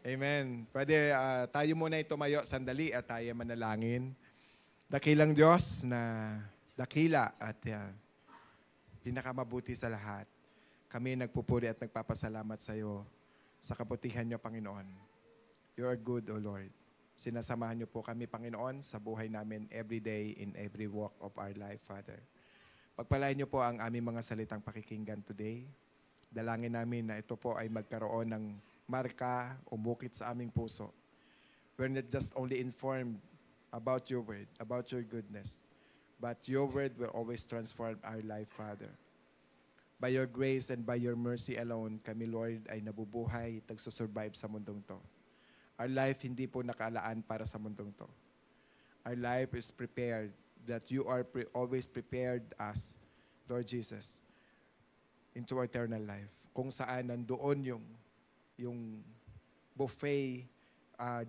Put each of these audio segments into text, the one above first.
Amen. Pwede tayo muna tumayo sandali at tayo manalangin. Dakilang Diyos na dakila at pinakamabuti sa lahat. Kami nagpupuri at nagpapasalamat sa iyo sa kabutihan niyo, Panginoon. You are good, O Lord. Sinasamahan niyo po kami, Panginoon, sa buhay namin every day in every walk of our life, Father. Pagpalain niyo po ang aming mga salitang pakikinggan today. Dalangin namin na ito po ay magkaroon ng marka, umukit sa aming puso. We're not just only informed about your word, about your goodness, but your word will always transform our life, Father. By your grace and by your mercy alone, kami, Lord, ay nabubuhay, nagsusurvive sa mundong to. Our life hindi po nakalaan para sa mundong to. Our life is prepared, that you are always prepared us, Lord Jesus, into eternal life. Kung saan nandoon yung buffet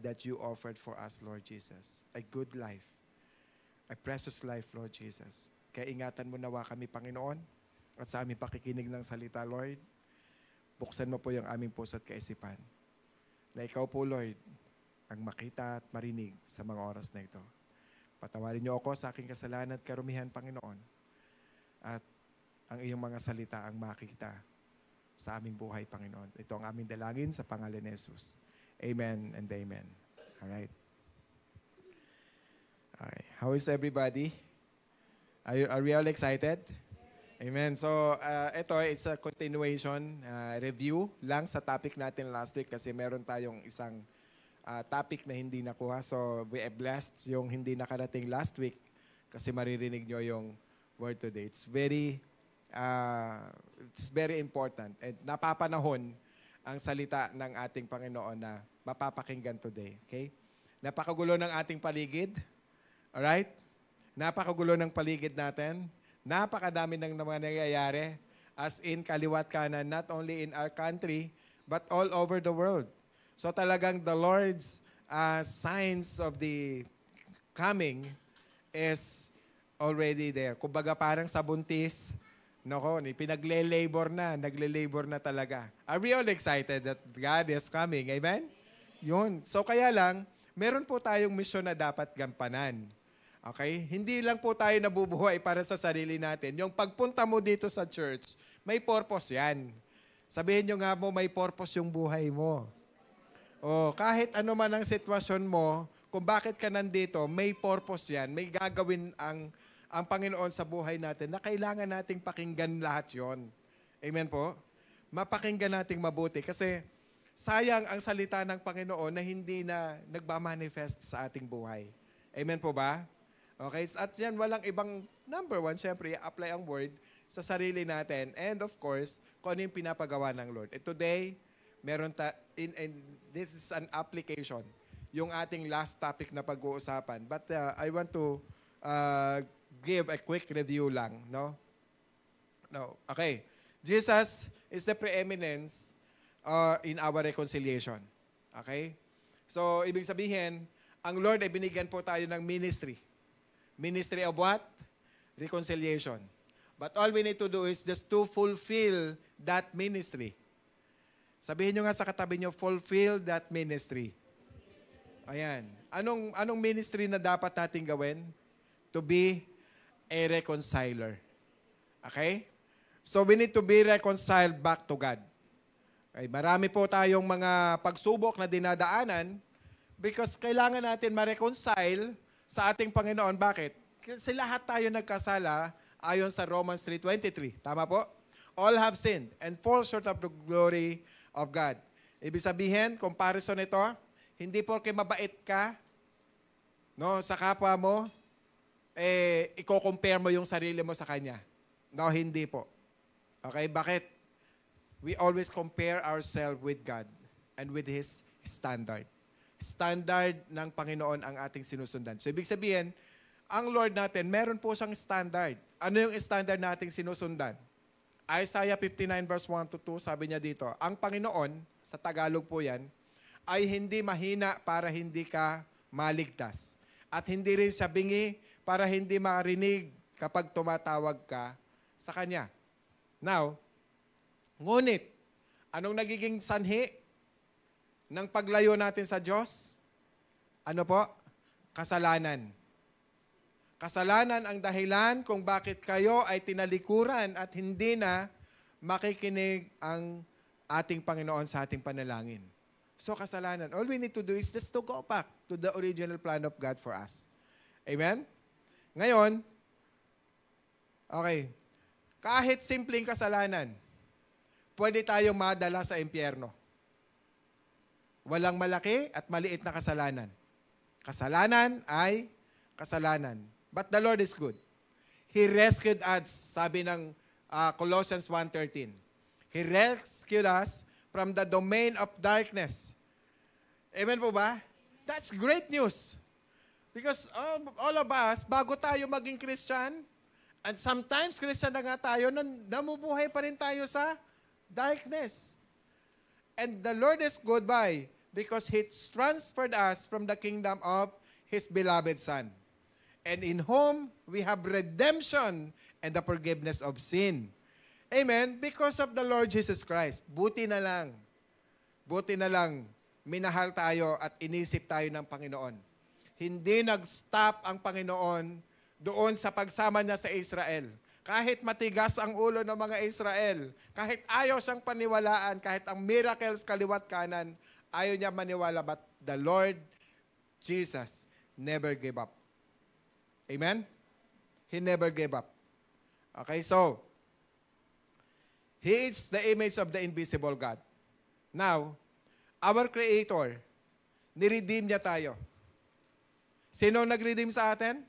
that you offered for us, Lord Jesus. A good life. A precious life, Lord Jesus. Kaya ingatan mo nawa kami, Panginoon, at sa aming pakikinig ng salita, Lord, buksan mo po yung aming puso at kaisipan. Na ikaw po, Lord, ang makita at marinig sa mga oras na ito. Patawarin niyo ako sa aking kasalanan at karumihan, Panginoon. At ang iyong mga salita ang makita sa aming buhay, Panginoon. Ito ang aming dalangin sa pangalan ni Jesus. Amen and amen. Alright. Alright. How is everybody? Are we all excited? Amen. So, ito is a continuation, review lang sa topic natin last week kasi meron tayong isang topic na hindi nakuha. So, we are blessed yung hindi nakarating last week kasi maririnig nyo yung word today. It's very important and napapanahon ang salita ng ating Panginoon na mapapakinggan today. Okay? Napakagulo ng ating paligid. Alright? Napakagulo ng paligid natin. Napakadami ng mga nangyayari as in kaliwat kanan, not only in our country, but all over the world. So talagang the Lord's signs of the coming is already there. Kumbaga parang sa buntis, nagle-labor na talaga. Are we all excited that God is coming? Amen? Yun. So kaya lang, meron po tayong misyon na dapat gampanan. Okay? Hindi lang po tayo nabubuhay para sa sarili natin. Yung pagpunta mo dito sa church, may purpose yan. Sabihin nyo nga mo, may purpose yung buhay mo. O, kahit ano man ang sitwasyon mo, kung bakit ka nandito, may purpose yan. May gagawin ang Panginoon sa buhay natin na kailangan nating pakinggan lahat yon. Amen po? Mapakinggan nating mabuti kasi sayang ang salita ng Panginoon na hindi na nagmamanifest sa ating buhay. Amen po ba? Okay? At yan, walang ibang number one, syempre, apply ang word sa sarili natin. And of course, kung ano yung pinapagawa ng Lord. And today, this is an application, yung ating last topic na pag-uusapan. But I want to give a quick review lang, no? Okay. Jesus is the preeminence in our reconciliation. Okay? So, ibig sabihin, ang Lord ay binigyan po tayo ng ministry. Ministry of what? Reconciliation. But all we need to do is just to fulfill that ministry. Sabihin nyo nga sa katabi nyo, fulfill that ministry. Ayan. Anong ministry na dapat natin gawin? To be a reconciler. Okay? So we need to be reconciled back to God. Okay? Marami po tayong mga pagsubok na dinadaanan because kailangan natin ma-reconcile sa ating Panginoon. Bakit? Kasi lahat tayo nagkasala ayon sa Romans 3:23. Tama po? All have sinned and fall short of the glory of God. Ibig sabihin, comparison nito, hindi porke mabait ka sa kapwa mo, i-compare mo yung sarili mo sa Kanya. No, hindi po. Okay, bakit? We always compare ourselves with God and with His standard. Standard ng Panginoon ang ating sinusundan. So, ibig sabihin, ang Lord natin, meron po siyang standard. Ano yung standard nating sinusundan? Isaiah 59 verse 1 to 2, sabi niya dito, ang Panginoon, sa Tagalog po yan, ay hindi mahina para hindi ka maligtas. At hindi rin siya bingi para hindi marinig kapag tumatawag ka sa Kanya. Now, ngunit, anong nagiging sanhi ng paglayo natin sa Diyos? Ano po? Kasalanan. Kasalanan ang dahilan kung bakit kayo ay tinalikuran at hindi na makikinig ang ating Panginoon sa ating panalangin. So kasalanan. All we need to do is just to go back to the original plan of God for us. Amen? Ngayon, okay, kahit simpleng kasalanan, pwede tayong madala sa impyerno. Walang malaki at maliit na kasalanan. Kasalanan ay kasalanan. But the Lord is good. He rescued us, sabi ng Colossians 1:13. He rescued us from the domain of darkness. Amen po ba? That's great news. Because all of us, bago tayo maging Christian, and sometimes Christian na nga tayo, namubuhay pa rin tayo sa darkness. And the Lord is good by because He transferred us from the kingdom of His beloved Son. And in whom we have redemption and the forgiveness of sin. Amen? Because of the Lord Jesus Christ. Buti na lang, minahal tayo at inisip tayo ng Panginoon. Hindi nag-stop ang Panginoon doon sa pagsama niya sa Israel. Kahit matigas ang ulo ng mga Israel, kahit ayaw siyang paniwalaan, kahit ang miracles kaliwat kanan, ayaw niya maniwala, but the Lord Jesus never gave up. Amen? He never gave up. Okay, so, He is the image of the invisible God. Now, our Creator, niredeem niya tayo. Sino nag-redeem sa atin?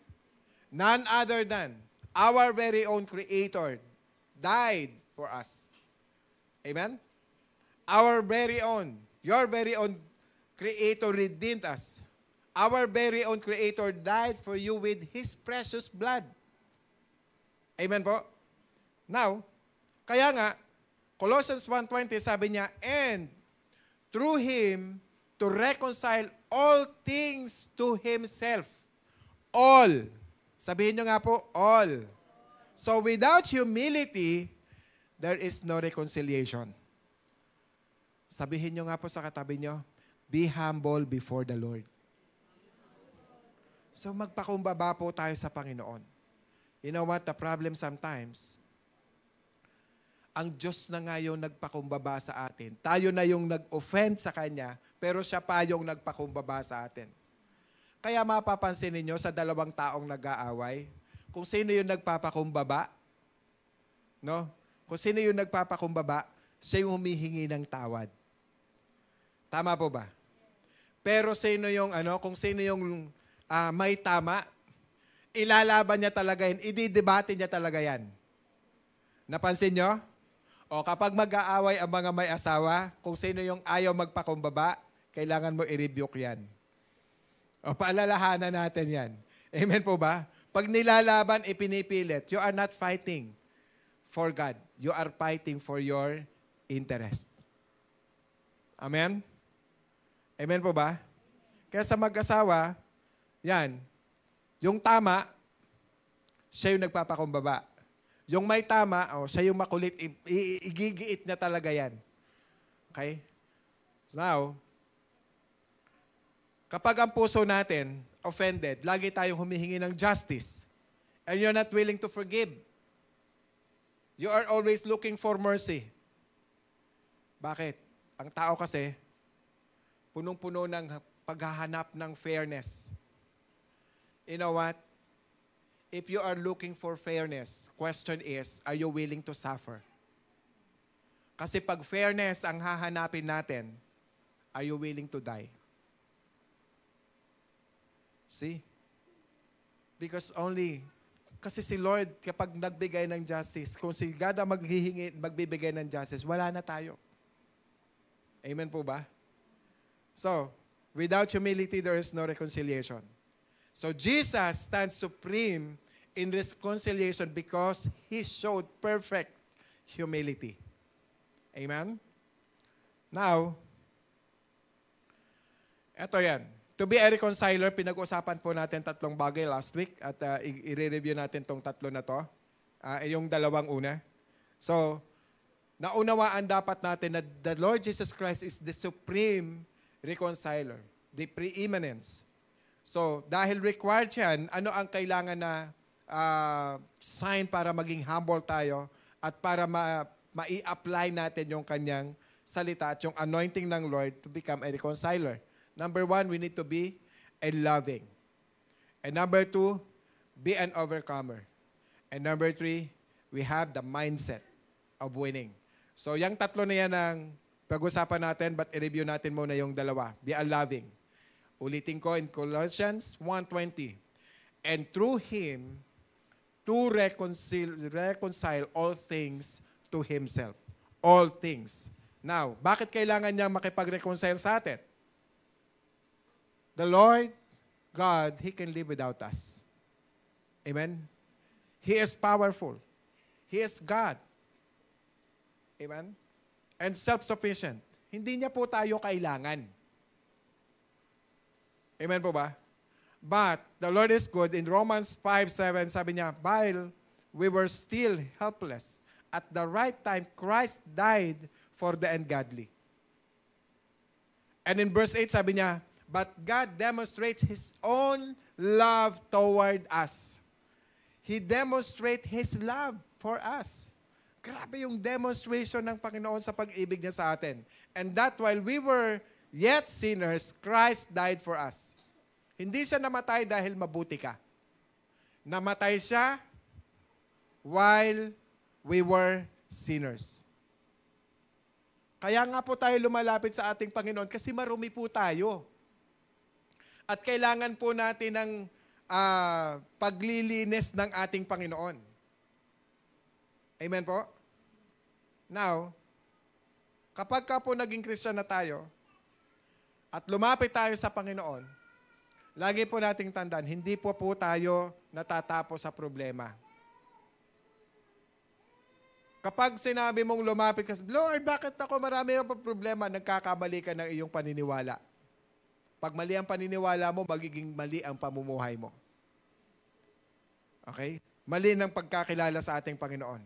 None other than our very own Creator died for us. Amen? Our very own, your very own Creator redeemed us. Our very own Creator died for you with His precious blood. Amen po? Now, kaya nga, Colossians 1:20 sabi niya, and through Him to reconcile all things to Himself. All. Sabihin niyo nga po, all. So without humility, there is no reconciliation. Sabihin niyo nga po sa katabi niyo, be humble before the Lord. So magpakumbaba po tayo sa Panginoon. You know what? The problem sometimes, ang Diyos na nga yung nagpakumbaba sa atin. Tayo na yung nag-offend sa Kanya, pero siya pa yung nagpakumbaba sa atin. Kaya mapapansin ninyo sa dalawang taong nag-aaway, kung sino yung nagpapakumbaba, no? Kung sino yung nagpapakumbaba, siya yung humihingi ng tawad. Tama po ba? Pero sino yung kung sino yung may tama, ilalaban niya talaga yan, ididebate niya talaga yan. Napansin nyo? O kapag mag-aaway ang mga may asawa, kung sino yung ayaw magpakumbaba, kailangan mo i-rebuke yan. O paalalahanan natin yan. Amen po ba? Pag nilalaban, ipinipilit, you are not fighting for God. You are fighting for your interest. Amen? Amen po ba? Kaya sa mag-asawa, yan, yung tama, siya yung nagpapakumbaba. Yung may tama, siya yung makulit, igigiit niya talaga yan. Okay? Now, kapag ang puso natin offended, lagi tayong humihingi ng justice, and you're not willing to forgive. You are always looking for mercy. Bakit? Ang tao kasi, punong-puno ng paghahanap ng fairness. You know what? If you are looking for fairness, question is, are you willing to suffer? Kasi pag fairness ang hahanapin natin, are you willing to die? See? Because kasi si Lord, kapag nagbigay ng justice, kung si God ang magbibigay ng justice, wala na tayo. Amen po ba? So, without humility, there is no reconciliation. So, Jesus stands supreme in reconciliation because He showed perfect humility. Amen? Now, eto yan. To be a reconciler, pinag-usapan po natin tatlong bagay last week at i-review natin tong tatlo na to. Yung dalawang una. So, naunawaan dapat natin na the Lord Jesus Christ is the supreme reconciler, the preeminence. So, dahil required yan, ano ang kailangan na sign para maging humble tayo at para ma-i-apply natin yung kanyang salita at yung anointing ng Lord to become a reconciler? Number 1, we need to be a loving. And number 2, be an overcomer. And number 3, we have the mindset of winning. So, yung tatlo na yan ang pag-usapan natin, but i-review natin muna yung dalawa. Be a loving. Ulitin ko in Colossians 1:20. And through Him, to reconcile all things to Himself. All things. Now, bakit kailangan niya makipag-reconcile sa atin? The Lord God, He can live without us. Amen? He is powerful. He is God. Amen? And self-sufficient. Hindi niya po tayo kailangan. Amen po ba? But the Lord is good. In Romans 5:7, sabi niya, while we were still helpless, at the right time, Christ died for the ungodly. And in verse 8, sabi niya, but God demonstrates His own love toward us. He demonstrates His love for us. Grabe yung demonstration ng Panginoon sa pag-ibig niya sa atin. And that while we were yet sinners, Christ died for us. Hindi siya namatay dahil mabuti ka. Namatay siya while we were sinners. Kaya nga po tayo lumalapit sa ating Panginoon kasi marumi po tayo. At kailangan po natin ng paglilinis ng ating Panginoon. Amen po? Now, kapag ka po naging Christian na tayo at lumapit tayo sa Panginoon, lagi po nating tandaan, hindi po tayo natatapos sa problema. Kapag sinabi mong lumapit ka, Lord, bakit ako marami ang problema? Nagkakamali ka ng iyong paniniwala. Pag mali ang paniniwala mo, magiging mali ang pamumuhay mo. Okay? Mali ng pagkakilala sa ating Panginoon.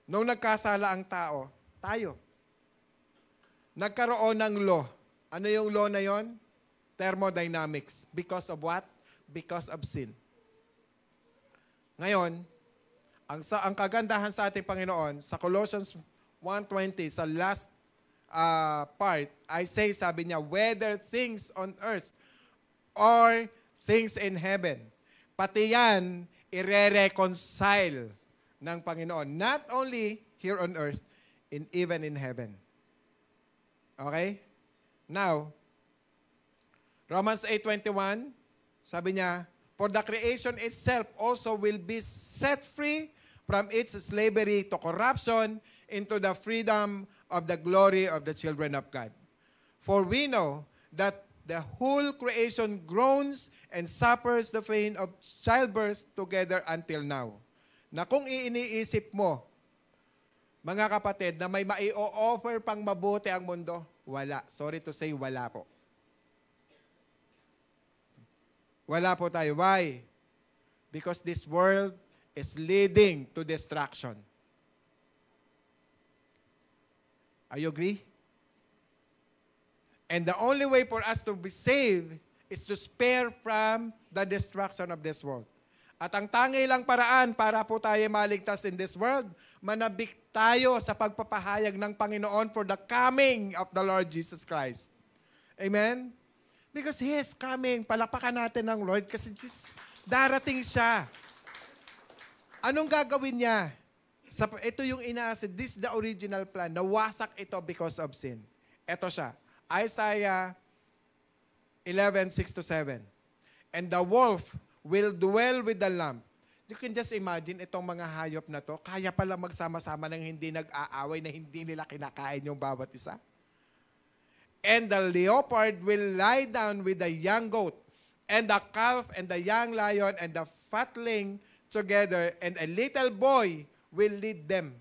Nung nagkasala ang tao, tayo. Nagkaroon ng law. Ano yung law na yon? Thermodynamics. Because of what? Because of sin. Ngayon, ang kagandahan sa ating Panginoon, sa Colossians 1:20, sa last part, I say, sabi niya, whether things on earth or things in heaven. Pati yan, ire-reconcile ng Panginoon. Not only here on earth, even in heaven. Okay? Now, Romans 8:21, sabi niya, for the creation itself also will be set free from its slavery to corruption into the freedom of the glory of the children of God. For we know that the whole creation groans and suffers the pain of childbirth together until now. Na kung iniisip mo, mga kapatid, na may mai-offer pang mabuti ang mundo, wala. Sorry to say, wala po. Wala po tayo. Why? Because this world is leading to destruction. Are you agree? And the only way for us to be saved is to spare from the destruction of this world. At ang tangi lang paraan para po tayo maligtas in this world, manabik tayo sa pagpapahayag ng Panginoon for the coming of the Lord Jesus Christ. Amen? Because He is coming. Palapakan natin ng Lord kasi darating siya. Anong gagawin niya? Ito yung inaasad. This is the original plan. Nawasak ito because of sin. Ito siya. Isaiah 11:6-7. And the wolf will dwell with the lamb. You can just imagine itong mga hayop na to, kaya pala magsama-sama ng hindi nag-aaway na hindi nila kinakain yung bawat isa. And the leopard will lie down with the young goat, and the calf and the young lion and the fatling together, and a little boy will lead them.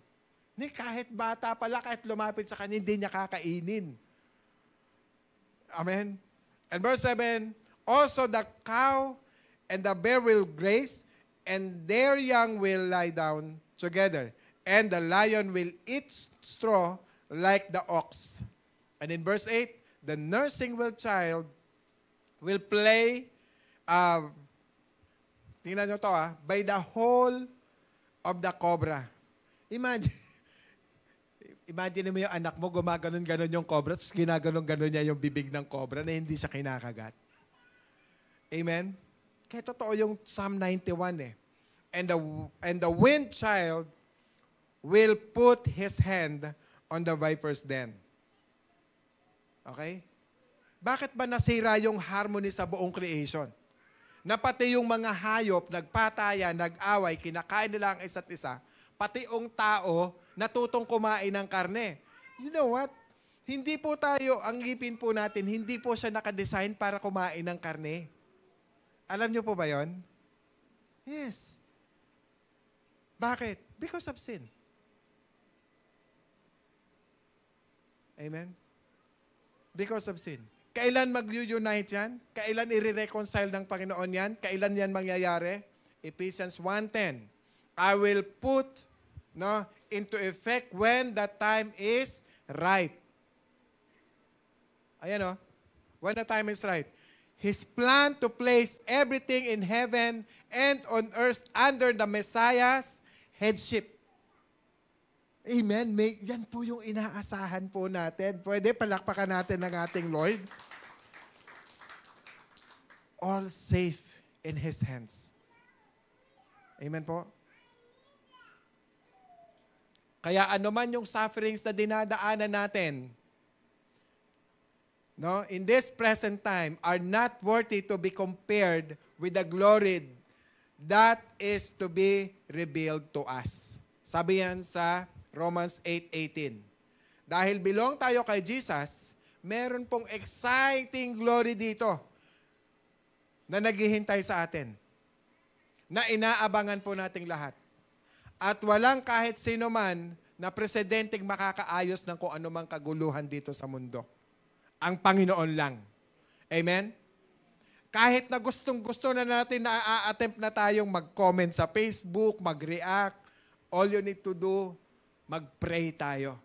Kahit bata pala, kahit lumapit sa kanya, hindi niya kakainin. Amen? And verse 7, also the cow and the bear will graze, and their young will lie down together, and the lion will eat straw like the ox. And in verse 8, the nursing will child will play, tingnan nyo to by the hole of the cobra. Imagine mo yung anak mo, gumaganon-ganon yung cobra, tapos ginaganon-ganon niya yung bibig ng cobra na hindi siya kinakagat. Amen? Kaya totoo yung Psalm 91 eh. And the wind child will put his hand on the viper's den. Okay? Bakit ba nasira yung harmony sa buong creation? Na pati yung mga hayop, nagpatayan, nag-away, kinakain nila ang isa't isa, pati yung tao, natutong kumain ng karne. You know what? Hindi po tayo, ang ngipin po natin, hindi po siya nakadesign para kumain ng karne. Alam niyo po ba yon? Yes. Bakit? Because of sin. Amen? Because of sin. Kailan mag-unite yan? Kailan i-reconcile ng Panginoon yan? Kailan yan mangyayari? Ephesians 1:10. I will put into effect when the time is ripe. Ayan when the time is right. His plan to place everything in heaven and on earth under the Messiah's headship. Amen. Yan po yung inaasahan po natin. Pwede palakpakan natin ng ating Lord. All safe in His hands. Amen po. Kaya anuman yung sufferings na dinadaanan natin, in this present time, are not worthy to be compared with the glory that is to be revealed to us. Sabi yan sa Romans 8:18. Dahil belong tayo kay Jesus, meron pong exciting glory dito na naghihintay sa atin, na inaabangan po nating lahat. At walang kahit sino man na presidenteng makakaayos ng kung anumang kaguluhan dito sa mundo. Ang Panginoon lang. Amen? Kahit na gustong-gusto na natin na a-attempt na tayong mag-comment sa Facebook, mag-react, all you need to do, mag-pray tayo.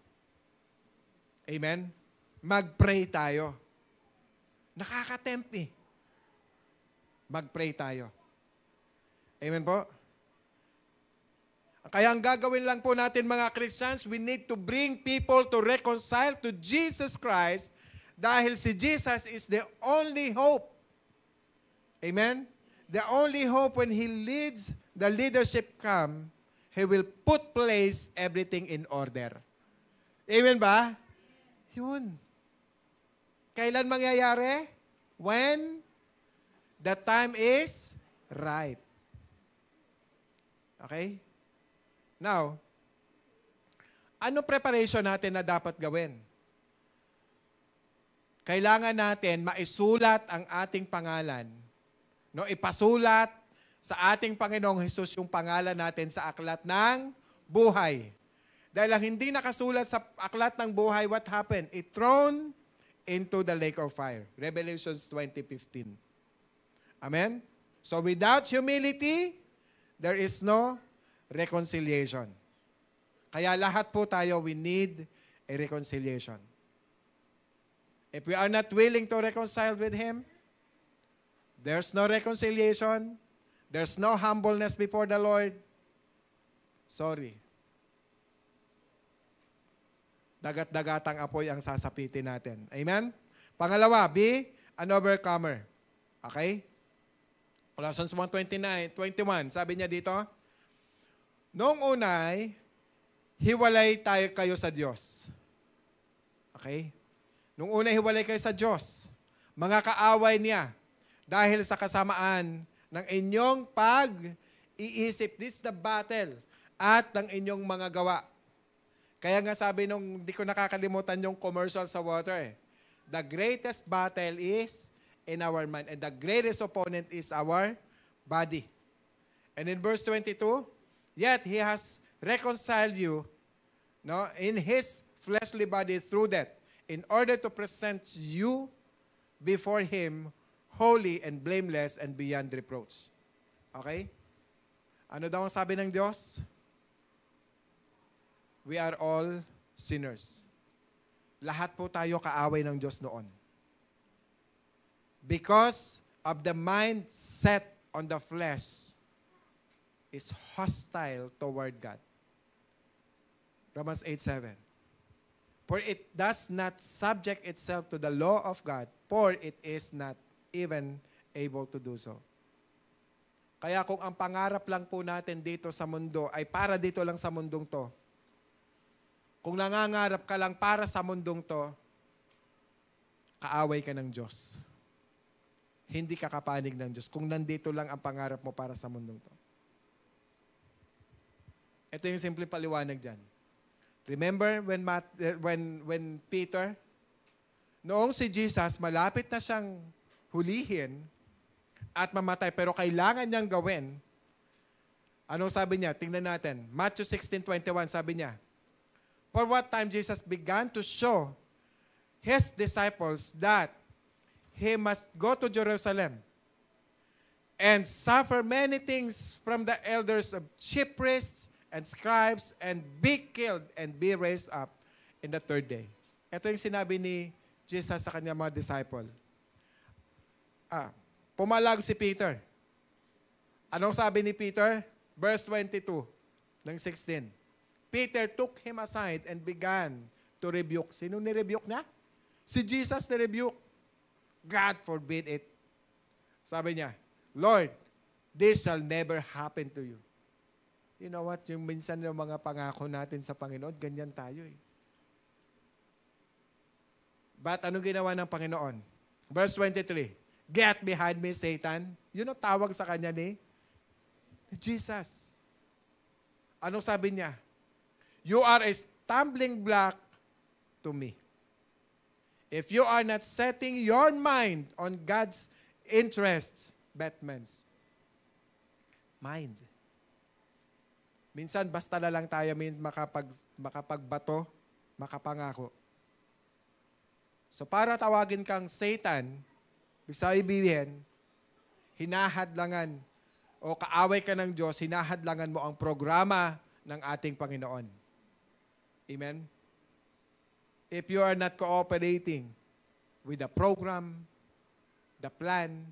Amen? Mag-pray tayo. Nakaka-tempt eh. Mag-pray tayo. Amen po? Kaya ang gagawin lang po natin mga Christians, we need to bring people to reconcile to Jesus Christ dahil si Jesus is the only hope. Amen? The only hope when He leads, the leadership come, He will put place everything in order. Amen ba? Yun. Kailan mangyayari? When the time is right. Okay? Now, ano preparation natin na dapat gawin? Kailangan natin maisulat ang ating pangalan. Ipasulat sa ating Panginoong Hesus yung pangalan natin sa aklat ng buhay. Dahil ang hindi nakasulat sa aklat ng buhay, what happened? It thrown into the lake of fire. Revelations 20:15. Amen? So without humility, there is no reconciliation. Kaya lahat po tayo, we need a reconciliation. If we are not willing to reconcile with Him, there's no reconciliation, there's no humbleness before the Lord. Sorry. Dagat-dagatang apoy ang sasapitin natin. Amen? Pangalawa, be an overcomer. Okay? Colossians 1:21, sabi niya dito, noong unay, hiwalay kayo sa Diyos. Okay? Noong unay, hiwalay kayo sa Diyos. Mga kaaway niya, dahil sa kasamaan ng inyong pag-iisip. This is the battle at ng inyong mga gawa. Kaya nga sabi nung, di ko nakakalimutan yung commercial sa water. The greatest battle is in our mind. And the greatest opponent is our body. And in verse 22, yet He has reconciled you in His fleshly body through death, in order to present you before Him holy and blameless and beyond reproach. Okay? Ano daw ang sabi ng Diyos? We are all sinners. Lahat po tayo kaaway ng Diyos noon. Because of the mind set on the flesh is hostile toward God. Romans 8:7. For it does not subject itself to the law of God, for it is not even able to do so. Kaya kung ang pangarap lang po natin dito sa mundo ay para dito lang sa mundong to, kung nangangarap ka lang para sa mundong to, kaaway ka ng Diyos. Hindi ka kapanig ng Diyos kung nandito lang ang pangarap mo para sa mundong to. Ito yung simple paliwanag dyan. Remember when Peter, noong si Jesus, malapit na siyang hulihin at mamatay, pero kailangan niyang gawin, anong sabi niya? Tingnan natin. Matthew 16:21, sabi niya, for what time Jesus began to show His disciples that He must go to Jerusalem and suffer many things from the elders of chief priests and scribes and be killed and be raised up in the third day. Ito yung sinabi ni Jesus sa kanyang mga disciple. Pumalag si Peter. Anong sabi ni Peter? Verse 22 ng 16. Peter took him aside and began to rebuke. Sino ni-rebuke niya? Si Jesus ni-rebuke. God forbid it. Sabi niya, Lord, this shall never happen to you. You know what? Yung minsan yung mga pangako natin sa Panginoon, ganyan tayo eh. But anong ginawa ng Panginoon? Verse 23, get behind me, Satan. Yun ang tawag sa kanya ni Jesus. Anong sabi niya? You are a stumbling block to me. If you are not setting your mind on God's interests, Batman's mind. Minsan, basta na lang tayo makapagbato, makapangako. So, para tawagin kang Satan, bisa ibihin, hinahadlangan o kaaway ka ng Diyos, hinahadlangan mo ang programa ng ating Panginoon. Amen? If you are not cooperating with the program, the plan,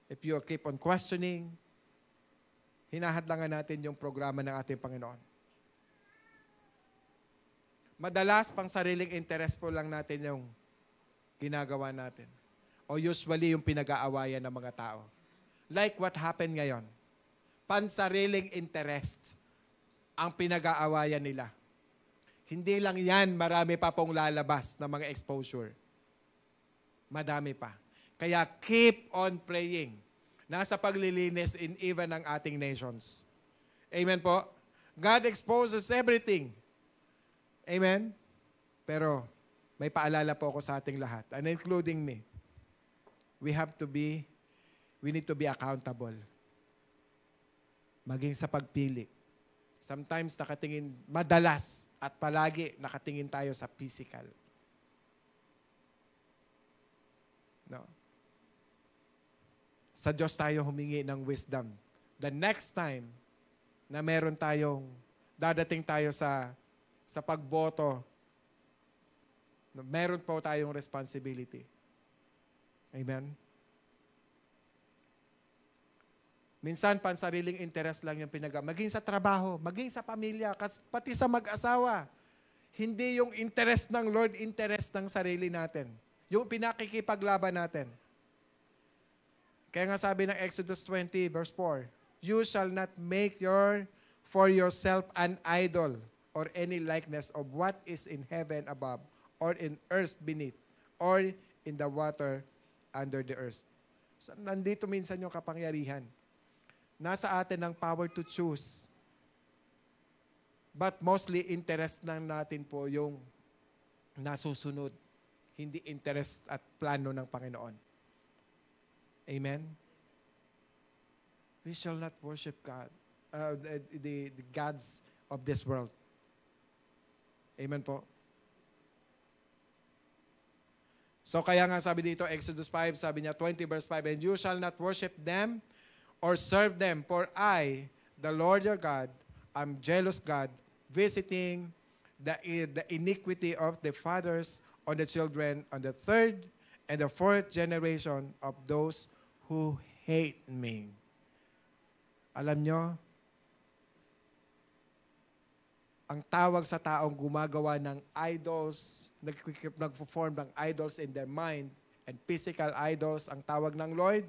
if you keep on questioning, hinahadlangan natin yung programa ng ating Panginoon. Madalas, pang sariling interest po lang natin yung ginagawa natin. O usually, yung pinag-aawayan ng mga tao. Like what happened ngayon. Pansariling interest ang pinag-aawayan nila. Hindi lang yan, marami pa pong lalabas na mga exposure. Madami pa. Kaya keep on praying. Nasa paglilinis in even ng ating nations. Amen po? God exposes everything. Amen? Pero may paalala po ako sa ating lahat, and including me. We need to be accountable. Maging sa pagpili. Sometimes madalas at palagi nakatingin tayo sa physical. No. Sa Diyos tayo humingi ng wisdom. The next time na dadating tayo sa pagboto, meron po tayong responsibility. Amen? Minsan, pansariling interest lang yung maging sa trabaho, maging sa pamilya, pati sa mag-asawa. Hindi yung interest ng Lord, interest ng sarili natin. Yung pinakikipaglaban natin. Kaya nga sabi ng Exodus 20, verse 4, you shall not make for yourself an idol or any likeness of what is in heaven above or in earth beneath or in the water under the earth. So, nandito minsan yung kapangyarihan. Nasa atin ang power to choose. But mostly, interest lang natin po yung nasusunod. Hindi interest at plano ng Panginoon. Amen? We shall not worship God, the gods of this world. Amen po? So kaya nga sabi dito, Exodus 5, sabi niya, 20 verse 5, and you shall not worship them or serve them, for I, the Lord your God, am jealous God, visiting the iniquity of the fathers on the children on the third and the fourth generation of those who hate me. Alam nyo, ang tawag sa taong gumagawa ng idols, nag-form ng idols in their mind, and physical idols, ang tawag ng Lord,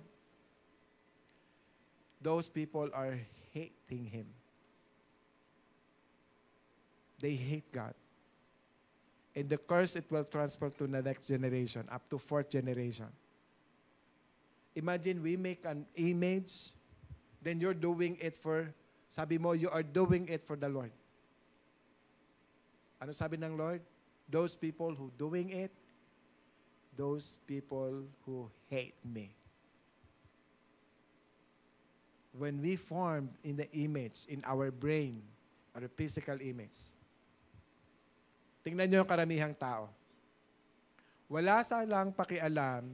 those people are hating Him. They hate God. And the curse, it will transfer to the next generation, up to fourth generation. Imagine we make an image, then you're doing it for, sabi mo, you are doing it for the Lord. Ano sabi ng Lord? Those people who doing it, those people who hate me. When we form in the image, in our brain, or a physical image, tingnan nyo yung karamihang tao. Wala silang pakialam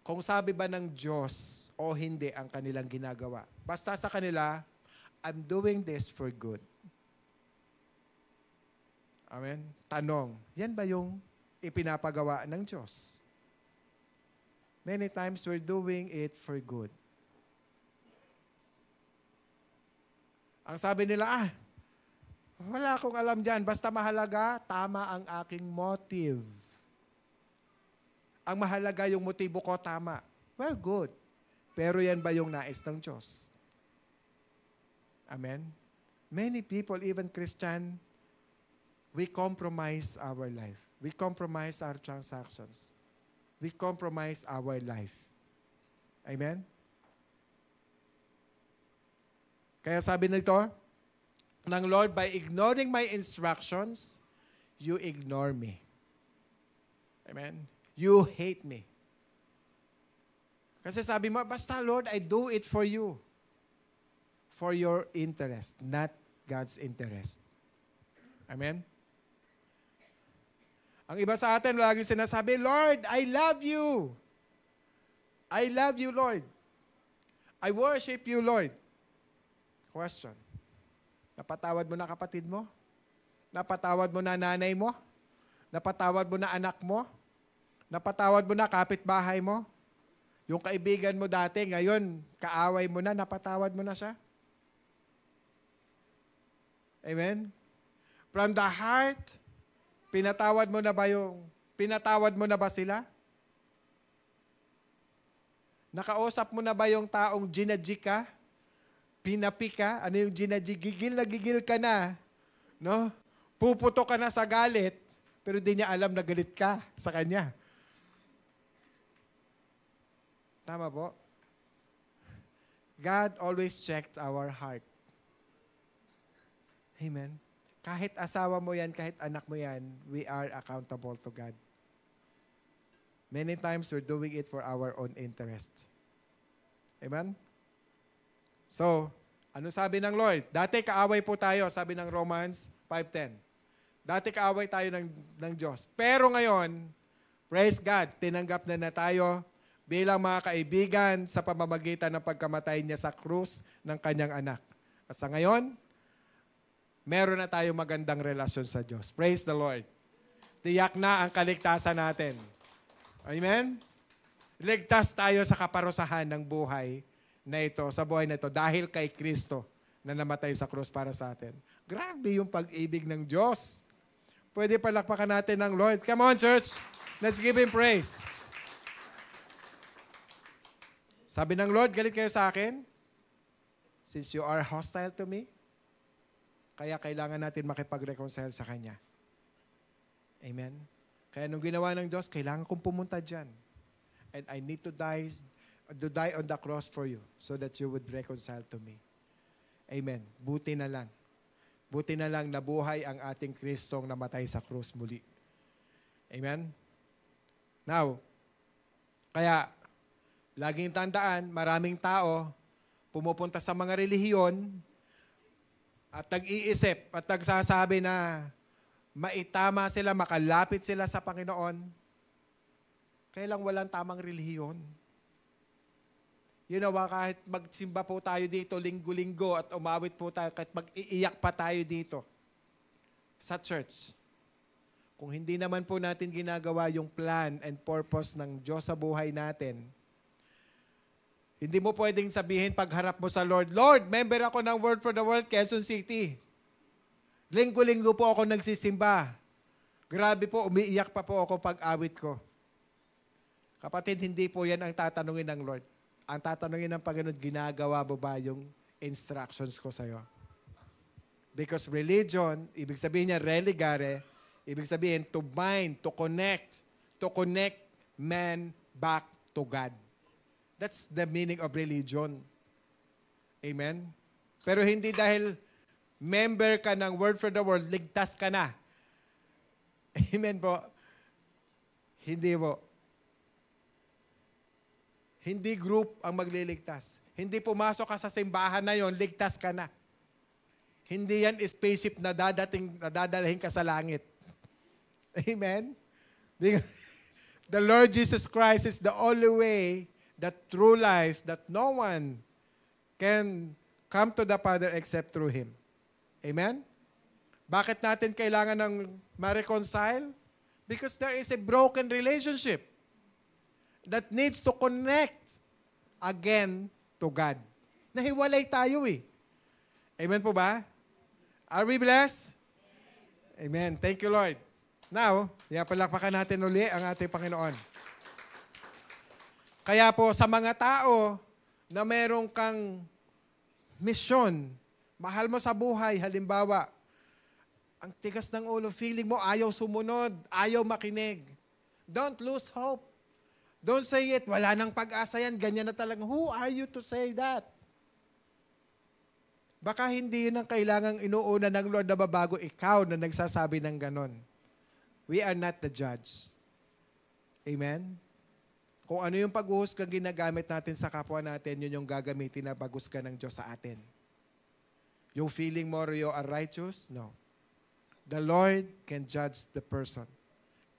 kung sabi ba ng Diyos o hindi ang kanilang ginagawa. Basta sa kanila, I'm doing this for good. Amen? Tanong, yan ba yung ipinapagawa ng Diyos? Many times we're doing it for good. Ang sabi nila, wala akong alam dyan. Basta mahalaga, tama ang aking motive. Ang mahalaga yung motibo ko, tama. Well, good. Pero yan ba yung nais ng Diyos? Amen? Many people, even Christian, we compromise our life. We compromise our transactions. We compromise our life. Amen? Kaya sabi nito ng Lord, by ignoring my instructions, you ignore me. Amen? You hate me. Kasi sabi mo, basta Lord, I do it for you. For your interest, not God's interest. Amen? Ang iba sa atin, lagi sinasabi, Lord, I love you. I love you, Lord. I worship you, Lord. Question. Napatawad mo na kapatid mo? Napatawad mo na nanay mo? Napatawad mo na anak mo? Napatawad mo na kapitbahay mo? Yung kaibigan mo dati, ngayon, kaaway mo na, napatawad mo na siya? Amen? From the heart, pinatawad mo na ba sila? Nakausap mo na ba yung taong ginadji ka? Pinapi ka? Ano yung ginadji? Gigil na gigil ka na. No? Puputo ka na sa galit, pero di niya alam na galit ka sa kanya. Tama po? God always checks our heart. Amen? Kahit asawa mo yan, kahit anak mo yan, we are accountable to God. Many times, we're doing it for our own interest. Amen? So, ano sabi ng Lord? Dati kaaway po tayo, sabi ng Romans 5:10. Dati kaaway tayo ng Diyos. Pero ngayon, praise God, tinanggap na tayo bilang mga kaibigan sa pamamagitan ng pagkamatay niya sa krus ng kanyang anak. At sa ngayon, meron na tayong magandang relasyon sa Diyos. Praise the Lord. Tiyak na ang kaligtasan natin. Amen? Ligtas tayo sa kaparusahan ng buhay na ito, sa buhay na ito, dahil kay Kristo na namatay sa krus para sa atin. Grabe yung pag-ibig ng Diyos. Pwede palakpakan natin ng Lord. Come on, church. Let's give Him praise. Sabi ng Lord, galit kayo sa akin? Since you are hostile to me, kaya kailangan natin makipag-reconcile sa Kanya. Amen? Kaya nung ginawa ng Diyos, kailangan kong pumunta dyan. And I need to die on the cross for you so that you would reconcile to me. Amen. Buti na lang. Buti na lang nabuhay ang ating Kristong namatay sa krus muli. Amen? Now, kaya, laging tandaan, maraming tao pumupunta sa mga relihiyon at nag-iisip at nagsasabi na maitama sila, makalapit sila sa Panginoon. Kailang walang tamang relihiyon. You know, kahit magsimba po tayo dito linggo-linggo at umawit po tayo, kahit mag-iiyak pa tayo dito sa church. Kung hindi naman po natin ginagawa yung plan and purpose ng Diyos sa buhay natin, hindi mo pwedeng sabihin pagharap mo sa Lord, Lord, member ako ng Word for the World, Quezon City. Linggo-linggo po ako nagsisimba. Grabe po, umiiyak pa po ako pag awit ko. Kapatid, hindi po yan ang tatanungin ng Lord. Ang tatanungin ng Panginoon, ginagawa mo ba yung instructions ko sa'yo? Because religion, ibig sabihin niya religare, ibig sabihin to bind, to connect man back to God. That's the meaning of religion. Amen? Pero hindi dahil member ka ng Word for the World, ligtas ka na. Amen po? Hindi po. Hindi group ang magliligtas. Hindi pumasok ka sa simbahan na yon, ligtas ka na. Hindi yan spaceship na dadalhin ka sa langit. Amen? The Lord Jesus Christ is the only way, the true life, that no one can come to the Father except through Him. Amen? Bakit natin kailangan ng ma-reconcile? Because there is a broken relationship that needs to connect again to God. Nahiwalay tayo eh. Amen po ba? Are we blessed? Amen. Thank you, Lord. Now, palakpakan natin uli ang ating Panginoon. Kaya po sa mga tao na merong kang misyon, mahal mo sa buhay, halimbawa, ang tigas ng ulo, feeling mo ayaw sumunod, ayaw makinig. Don't lose hope. Don't say it, wala nang pag-asa yan, ganyan na talagang, who are you to say that? Baka hindi yun ang kailangang inuuna ng Lord na babago ikaw na nagsasabi ng ganon. We are not the judge. Amen? Kung ano yung paghuhusgang ginagamit natin sa kapwa natin, yun yung gagamitin na paghusga ng Diyos sa atin. Yung feeling mo you are righteous? No. The Lord can judge the person.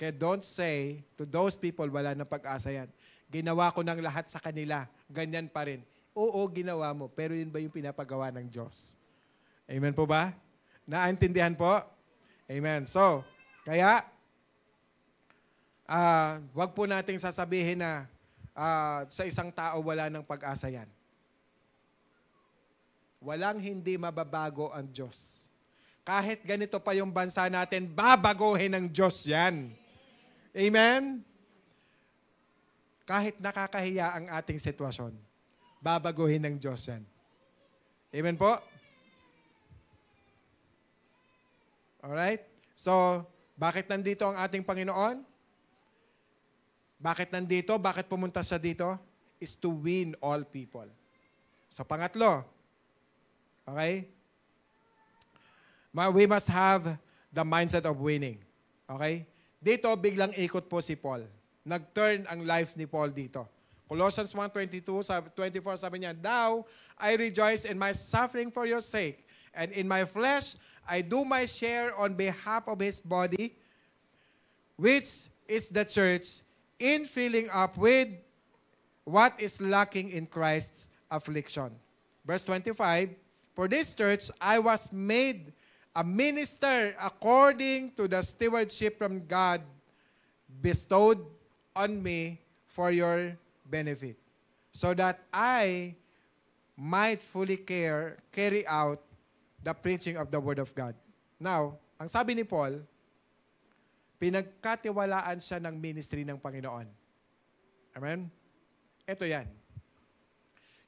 Kaya don't say to those people, wala nang pag-asa yan. Ginawa ko ng lahat sa kanila, ganyan pa rin. Oo, ginawa mo, pero yun ba yung pinapagawa ng Diyos? Amen po ba? Naintindihan po? Amen. So, kaya, wag po nating sasabihin na sa isang tao wala nang pag-asa yan. Walang hindi mababago ang Diyos. Kahit ganito pa yung bansa natin, babaguhin ng Diyos yan. Amen? Kahit nakakahiya ang ating sitwasyon, babaguhin ng Diyos yan. Amen po? Alright? So, bakit nandito ang ating Panginoon? Bakit nandito? Bakit pumunta siya dito? Is to win all people. So, pangatlo, okay? We must have the mindset of winning. Okay? Dito, biglang ikot po si Paul. Nag-turn ang life ni Paul dito. Colossians 1:24 sabi niya, Now I rejoice in my suffering for your sake, and in my flesh I do my share on behalf of His body, which is the church, in filling up with what is lacking in Christ's affliction. Verse 25, For this church I was made a minister according to the stewardship from God bestowed on me for your benefit, so that I might fully carry out the preaching of the Word of God. Now, ang sabi ni Paul, pinagkatiwalaan siya ng ministry ng Panginoon. Amen? Ito yan.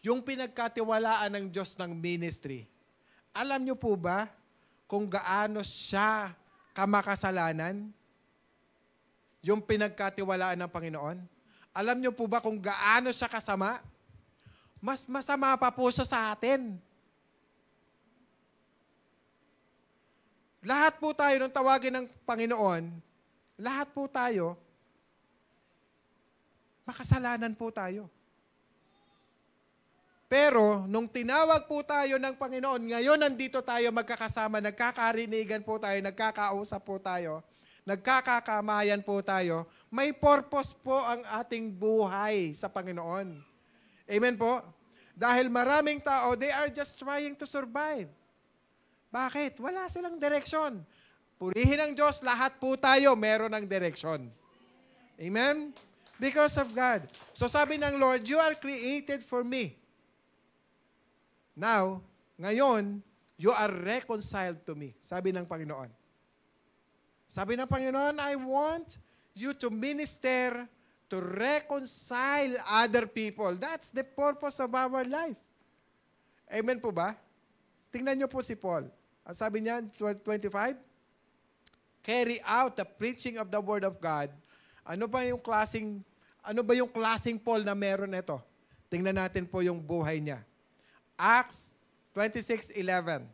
Yung pinagkatiwalaan ng Diyos ng ministry, alam niyo po ba kung gaano siya kamakasalanan? Yung pinagkatiwalaan ng Panginoon? Alam niyo po ba kung gaano siya kasama? Mas masama pa po siya sa atin. Lahat po tayo nung tawagin ng Panginoon, lahat po tayo, makasalanan po tayo. Pero, nung tinawag po tayo ng Panginoon, ngayon nandito tayo magkakasama, nagkakarinigan po tayo, nagkakausap po tayo, nagkakakamayan po tayo, may purpose po ang ating buhay sa Panginoon. Amen po? Dahil maraming tao, they are just trying to survive. Bakit? Wala silang direksyon. Purihin ang Diyos, lahat po tayo meron ng direksyon. Amen? Because of God. So sabi ng Lord, you are created for me. Now, ngayon, you are reconciled to me. Sabi ng Panginoon. Sabi ng Panginoon, I want you to minister to reconcile other people. That's the purpose of our life. Amen po ba? Tingnan niyo po si Paul. Ang sabi niya, 25, carry out the preaching of the Word of God. Ano ba yung klaseng Paul na meron ito? Tingnan natin po yung buhay niya. Acts 26:11.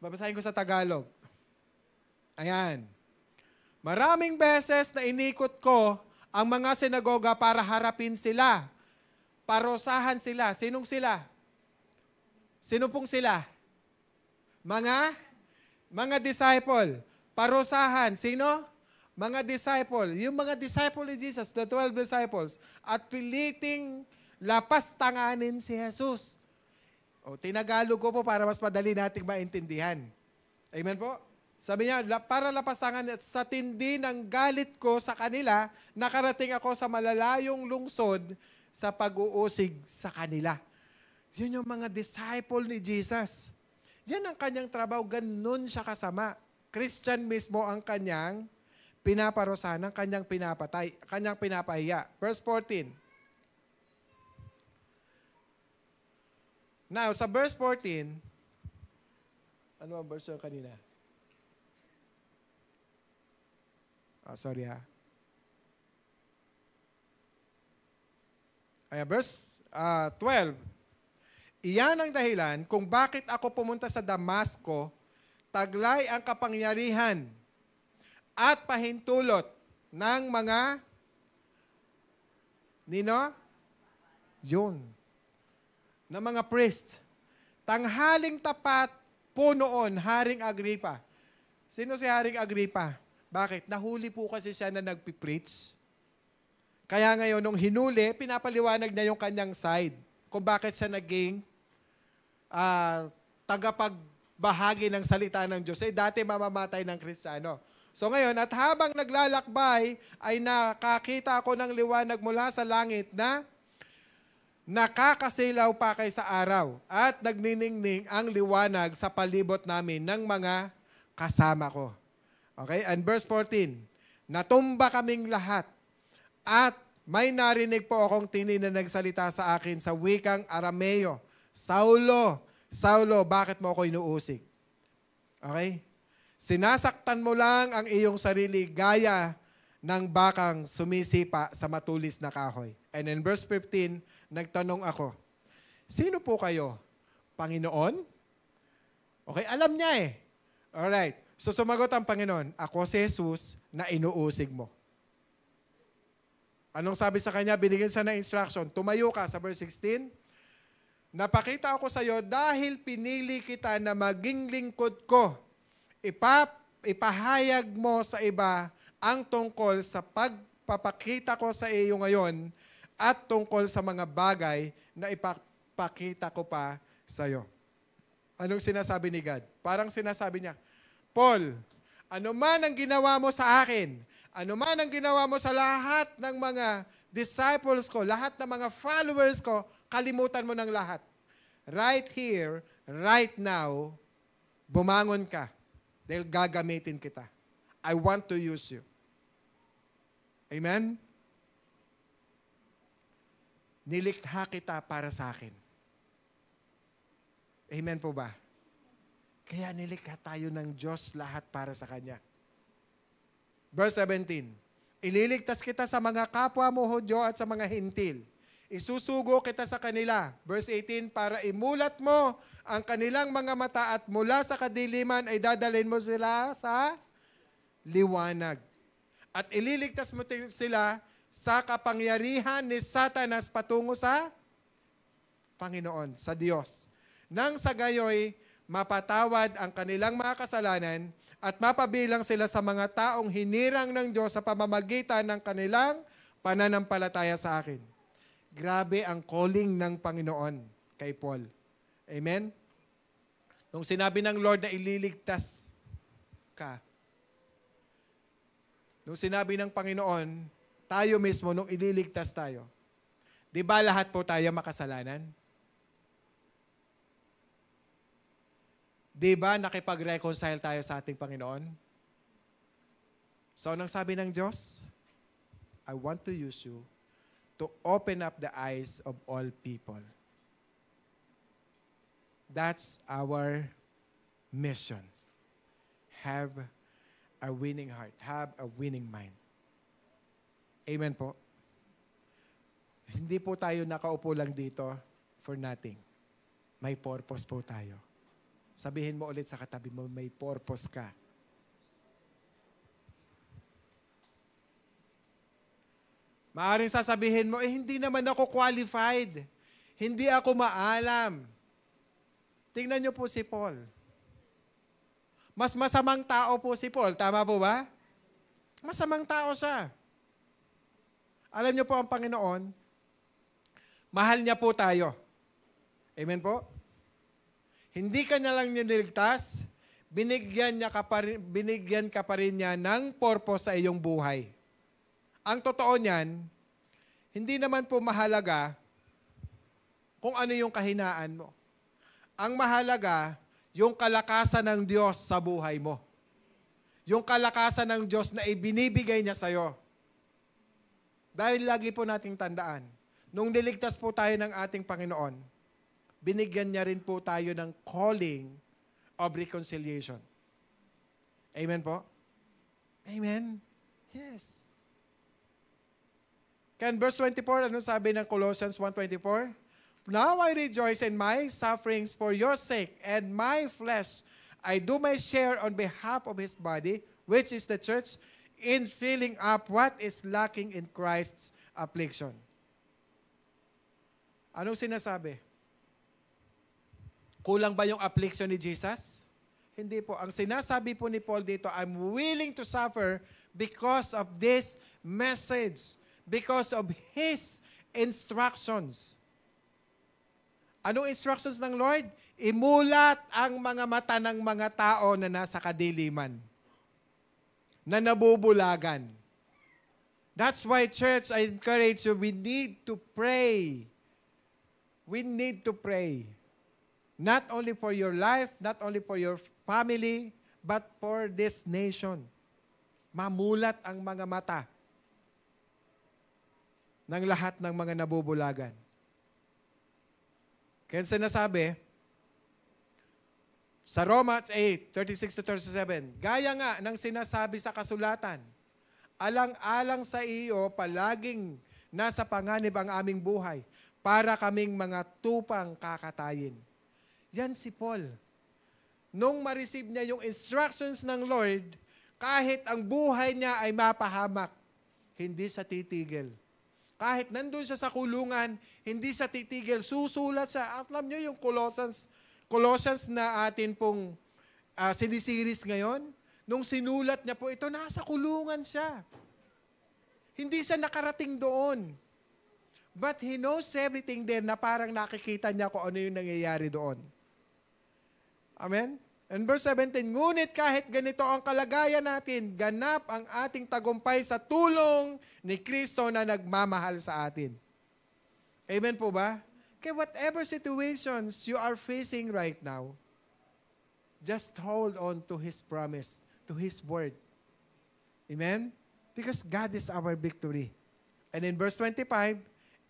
Babasahin ko sa Tagalog. Ayan. Maraming beses na inikot ko ang mga sinagoga para harapin sila. Parusahan sila. Sinong sila? Sino pong sila? Mga disciple. Parusahan. Sino? Mga disciple. Yung mga disciple ni Jesus, the 12 disciples, at piliting lapastanganin si Jesus. O, tinagalog ko po para mas madali nating maintindihan. Amen po? Sabi niya, para lapastangan at sa tindi ng galit ko sa kanila, nakarating ako sa malalayong lungsod sa pag-uusig sa kanila. Yun yung mga disciple ni Jesus. Yan ang kanyang trabaho, ganun siya kasama. Christian mismo ang kanyang pinaparusahan, ang kanyang pinapatay, kanyang pinapahiya. Verse 14. Now, sa verse 14, ano ang verse yung kanina? Sorry ha. Verse 12. Iyan ang dahilan kung bakit ako pumunta sa Damasco, taglay ang kapangyarihan at pahintulot ng mga ng mga priest. Tanghaling tapat po noon, Haring Agripa. Sino si Haring Agripa? Bakit? Nahuli po kasi siya na nagpipreach. Kaya ngayon, nung hinuli, pinapaliwanag niya yung kanyang side kung bakit siya naging tagapagbahagi ng salita ng Diyos. Dati mamamatay ng Kristiyano. So ngayon, at habang naglalakbay, ay nakakita ako ng liwanag mula sa langit na nakakasilaw pa kay sa araw at nagniningning ang liwanag sa palibot namin ng mga kasama ko. Okay? And verse 14, natumba kaming lahat at may narinig po akong tini na nagsalita sa akin sa wikang Arameo, Saulo, Saulo, bakit mo ako inuusig? Okay? Sinasaktan mo lang ang iyong sarili gaya ng bakang sumisipa sa matulis na kahoy. And in verse 15, nagtanong ako, sino po kayo? Panginoon? Okay, alam niya eh. Alright. So sumagot ang Panginoon, ako si Jesus na inuusig mo. Anong sabi sa kanya? Binigyan siya ng instruction. Tumayo ka sa verse 16. Napakita ako sa iyo dahil pinili kita na maging lingkod ko. Ipahayag mo sa iba ang tungkol sa pagpapakita ko sa iyo ngayon at tungkol sa mga bagay na ipapakita ko pa sa iyo. Anong sinasabi ni God? Parang sinasabi niya, Paul, ano man ang ginawa mo sa akin, ano man ang ginawa mo sa lahat ng mga disciples ko, lahat ng mga followers ko, kalimutan mo ng lahat. Right here, right now, bumangon ka dahil gagamitin kita. I want to use you. Amen? Nilikha kita para sa akin. Amen po ba? Kaya nilikha tayo ng Diyos lahat para sa Kanya. Verse 17, ililigtas kita sa mga kapwa mo Hudyo at sa mga hintil. Isusugo kita sa kanila. Verse 18, para imulat mo ang kanilang mga mata at mula sa kadiliman ay dadalhin mo sila sa liwanag. At ililigtas mo sila sa kapangyarihan ni Satanas patungo sa Panginoon, sa Diyos. Nang sa gayoy, mapatawad ang kanilang mga kasalanan at mapabilang sila sa mga taong hinirang ng Diyos sa pamamagitan ng kanilang pananampalataya sa akin. Grabe ang calling ng Panginoon kay Paul. Amen? Nung sinabi ng Lord na ililigtas ka. Nung sinabi ng Panginoon, tayo mismo, nung ililigtas tayo, di ba lahat po tayo makasalanan? Di ba nakipag-reconcile tayo sa ating Panginoon? So, anong sabi ng Diyos? I want to use you to open up the eyes of all people. That's our mission. Have a winning heart. Have a winning mind. Amen po. Hindi po tayo nakaupo lang dito for nothing. May purpose po tayo. Sabihin mo ulit sa katabi mo, may purpose ka. Maaaring sasabihin mo, hindi naman ako qualified. Hindi ako maalam. Tingnan niyo po si Paul. Mas masamang tao po si Paul. Tama po ba? Masamang tao siya. Alam niyo po ang Panginoon, mahal niya po tayo. Amen po? Hindi ka niya lang niligtas, binigyan ka pa rin niya ng purpose sa iyong buhay. Ang totoo niyan, hindi naman po mahalaga kung ano yung kahinaan mo. Ang mahalaga, yung kalakasan ng Diyos sa buhay mo. Yung kalakasan ng Diyos na ibinibigay niya sa'yo. Dahil lagi po nating tandaan, nung niligtas po tayo ng ating Panginoon, binigyan niya rin po tayo ng calling of reconciliation. Amen po? Amen? Yes. Can verse 24, ano sabi ng Colossians 1:24? Now I rejoice in my sufferings for your sake, and my flesh I do my share on behalf of His body, which is the church, in filling up what is lacking in Christ's affliction. Anong sinasabi? Kulang ba yung affliction ni Jesus? Hindi po. Ang sinasabi po ni Paul dito, I'm willing to suffer because of this message. Because of His instructions. Anong instructions ng Lord? Imulat ang mga mata ng mga tao na nasa kadiliman. Na nabubulagan. That's why, church, I encourage you, we need to pray. We need to pray. Not only for your life, not only for your family, but for this nation. Mamulat ang mga mata ng lahat ng mga nabubulagan. Kaya sinasabi, sa Romans 8:36-37, gaya nga ng sinasabi sa kasulatan, alang-alang sa iyo palaging nasa panganib ang aming buhay para kaming mga tupang kakatayin. Yan si Paul. Nung ma-receive niya yung instructions ng Lord, kahit ang buhay niya ay mapahamak, hindi sa titigil. Kahit nandun siya sa kulungan, hindi siya titigil, susulat siya. At alam niyo yung Colossians na atin pong sinisiris ngayon, nung sinulat niya po ito, nasa kulungan siya. Hindi siya nakarating doon. But he knows everything there na parang nakikita niya kung ano yung nangyayari doon. Amen? And verse 17, ngunit kahit ganito ang kalagayan natin, ganap ang ating tagumpay sa tulong ni Kristo na nagmamahal sa atin. Amen po ba? Kaya whatever situations you are facing right now, just hold on to His promise, to His word. Amen? Because God is our victory. And in verse 25,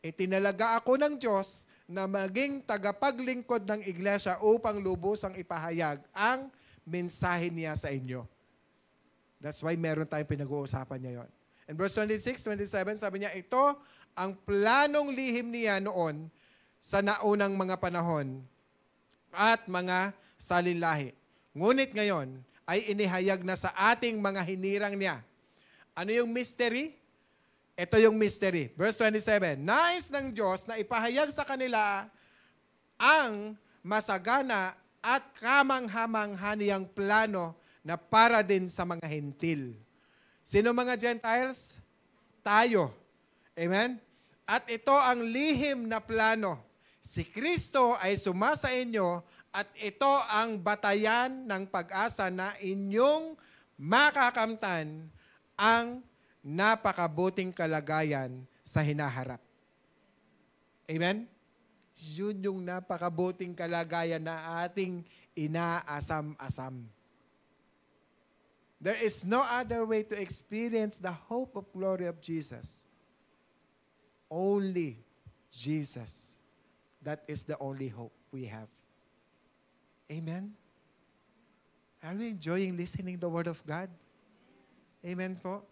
itinalaga ako ng Diyos na maging tagapaglingkod ng iglesia upang lubusang ipahayag ang mensahe niya sa inyo. That's why meron tayong pinag-uusapan niya yon. In verse 26, 27, sabi niya, ito ang planong lihim niya noon sa naunang mga panahon at mga salinlahi. Ngunit ngayon ay inihayag na sa ating mga hinirang niya. Ano yung mystery? Ito yung mystery. Verse 27, nais ng Diyos na ipahayag sa kanila ang masagana at kamanghamanghaniang plano na para din sa mga hentil. Sino mga Gentiles? Tayo. Amen? At ito ang lihim na plano. Si Kristo ay sumasa inyo At ito ang batayan ng pag-asa na inyong makakamtan ang napakabuting kalagayan sa hinaharap. Amen? Yun yung napakabuting kalagayan na ating inaasam-asam. There is no other way to experience the hope of glory of Jesus. Only Jesus. That is the only hope we have. Amen? Are we enjoying listening the Word of God? Amen po?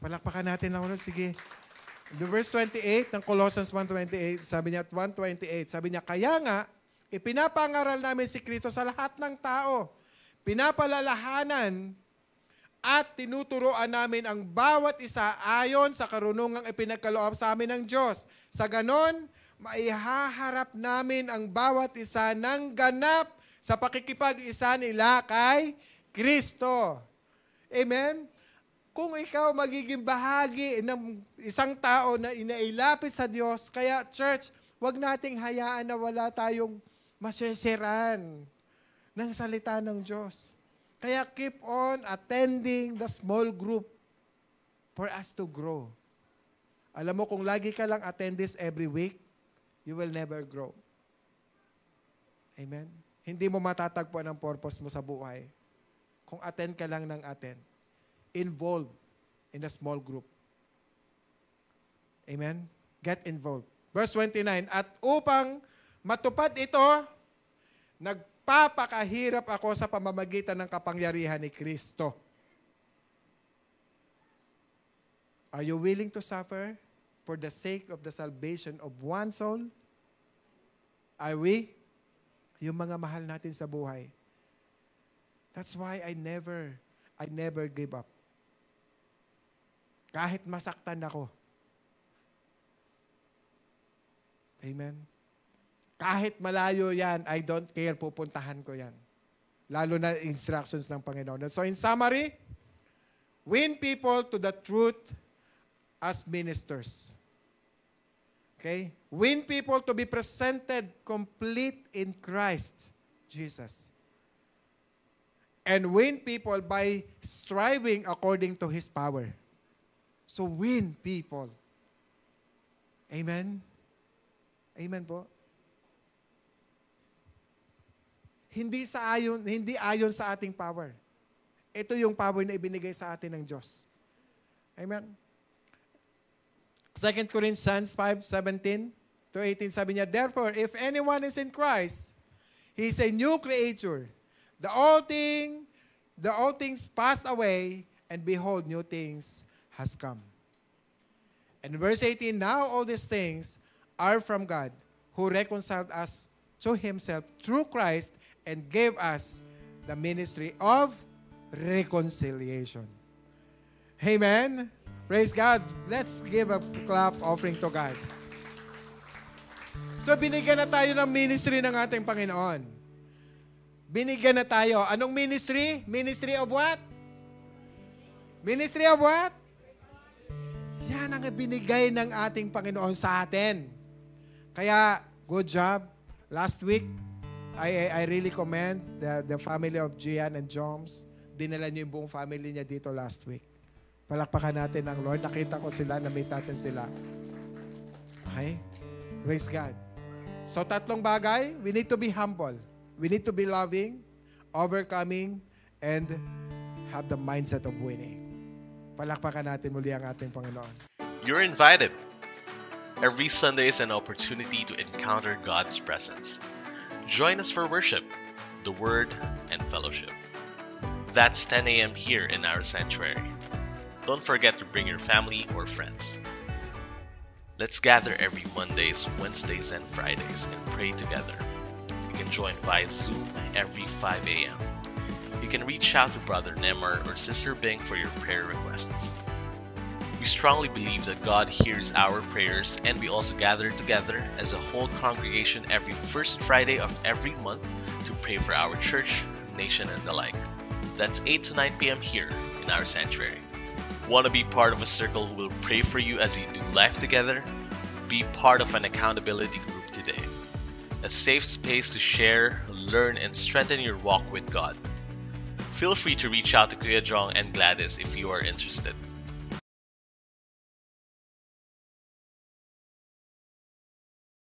Palakpakan natin lang ulit. Sige. The verse 28 ng Colossians 1:28, sabi niya at 1:28, sabi niya, kaya nga, ipinapangaral namin si Kristo sa lahat ng tao. Pinapalalahanan at tinuturoan namin ang bawat isa ayon sa karunungang ipinagkaloob sa amin ng Diyos. Sa ganon, maihaharap namin ang bawat isa ng ganap sa pakikipag-isa nila kay Kristo. Amen? Kung ikaw magiging bahagi ng isang tao na inailapit sa Diyos, kaya church, wag nating hayaan na wala tayong masesiran ng salita ng Diyos. Kaya keep on attending the small group for us to grow. Alam mo, kung lagi ka lang attend this every week, you will never grow. Amen? Hindi mo matatagpuan ang purpose mo sa buhay. Kung attend ka lang ng attend. Involved in a small group. Amen? Get involved. Verse 29, at upang matupad ito, nagpapakahirap ako sa pamamagitan ng kapangyarihan ni Kristo. Are you willing to suffer for the sake of the salvation of one soul? Are we? Yung mga mahal natin sa buhay. That's why I never give up. Kahit masaktan ako. Amen? Kahit malayo yan, I don't care, pupuntahan ko yan. Lalo na instructions ng Panginoon. So in summary, win people to the truth as ministers. Okay? Win people to be presented complete in Christ Jesus. And win people by striving according to His power. So win people. Amen? Amen po? Hindi ayon sa ating power. Ito yung power na ibinigay sa atin ng Diyos. Amen? 2 Corinthians 5:17-18, sabi niya, therefore, if anyone is in Christ, he is a new creature. The old things passed away, and behold, new things has come. And verse 18, now all these things are from God, who reconciled us to Himself through Christ and gave us the ministry of reconciliation. Amen? Praise God. Let's give a clap offering to God. So, binigyan na tayo ng ministry ng ating Panginoon. Binigyan na tayo. Anong ministry? Ministry of what? Ministry of what? Yan ang binigay ng ating Panginoon sa atin. Kaya, good job. Last week, I really commend the family of Gian and Joms. Dinala niyo yung buong family niya dito last week. Palakpakan natin ang Lord. Nakita ko sila, na-meet natin sila. Okay? Praise God. So, tatlong bagay. We need to be humble. We need to be loving, overcoming, and have the mindset of winning. Palakpakan natin muli ang ating Panginoon. You're invited. Every Sunday is an opportunity to encounter God's presence. Join us for worship, the Word, and fellowship. That's 10 a.m. here in our sanctuary. Don't forget to bring your family or friends. Let's gather every Mondays, Wednesdays, and Fridays and pray together. You can join via Zoom every 5 a.m. You can reach out to Brother Nemar or Sister Bing for your prayer requests. We strongly believe that God hears our prayers, and we also gather together as a whole congregation every first Friday of every month to pray for our church, nation, and the like. That's 8 to 9 p.m. here in our sanctuary. Want to be part of a circle who will pray for you as you do life together? Be part of an accountability group today. a safe space to share, learn, and strengthen your walk with God. Feel free to reach out to Kuya Jong and Gladys if you are interested.